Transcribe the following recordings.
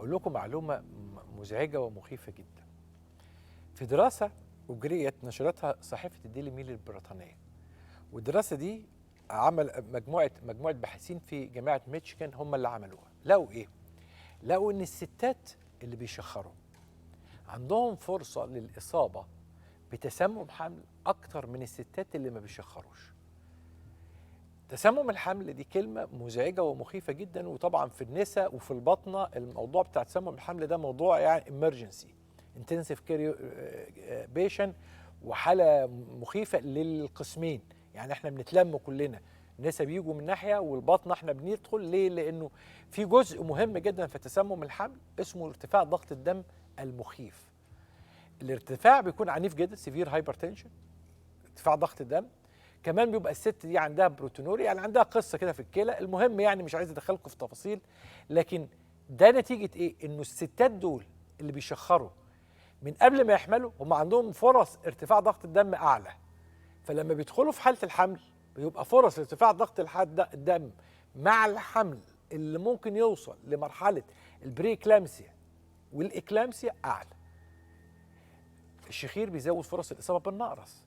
أقول لكم معلومة مزعجة ومخيفة جدا. في دراسة أجريت نشرتها صحيفة الديلي ميل البريطانية، والدراسة دي عمل مجموعة باحثين في جامعة ميتشيغان هم اللي عملوها. لقوا إيه؟ لقوا إن الستات اللي بيشخروا عندهم فرصة للإصابة بتسمم حمل أكتر من الستات اللي ما بيشخروش. تسمم الحمل دي كلمة مزعجة ومخيفة جدا، وطبعا في النساء وفي البطنة الموضوع بتاع تسمم الحمل ده موضوع يعني emergency intensive care patient، وحالة مخيفة للقسمين. يعني احنا بنتلم كلنا، النساء بيجوا من ناحية والبطنة احنا بندخل ليه؟ لأنه في جزء مهم جدا في تسمم الحمل اسمه ارتفاع ضغط الدم المخيف. الارتفاع بيكون عنيف جدا، سيفير هايبرتنشن، ارتفاع ضغط الدم. كمان بيبقى الست دي عندها بروتونوريا، يعني عندها قصه كده في الكلى. المهم يعني مش عايز ادخلكم في تفاصيل، لكن ده نتيجه ايه؟ انه الستات دول اللي بيشخروا من قبل ما يحملوا هم عندهم فرص ارتفاع ضغط الدم اعلى، فلما بيدخلوا في حاله الحمل بيبقى فرص ارتفاع ضغط الدم مع الحمل اللي ممكن يوصل لمرحله البريكلامسيا والاكلامسيا اعلى. الشخير بيزود فرص الاصابه بالنقرس.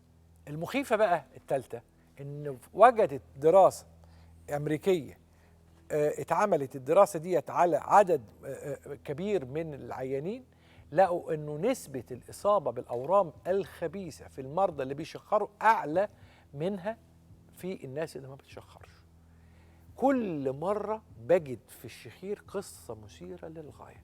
المخيفه بقى الثالثه ان وجدت دراسه امريكيه، اتعملت الدراسه ديت على عدد كبير من العيانين، لقوا انه نسبه الاصابه بالاورام الخبيثه في المرضى اللي بيشخروا اعلى منها في الناس اللي ما بتشخرش. كل مره بجد في الشخير قصه مثيره للغايه.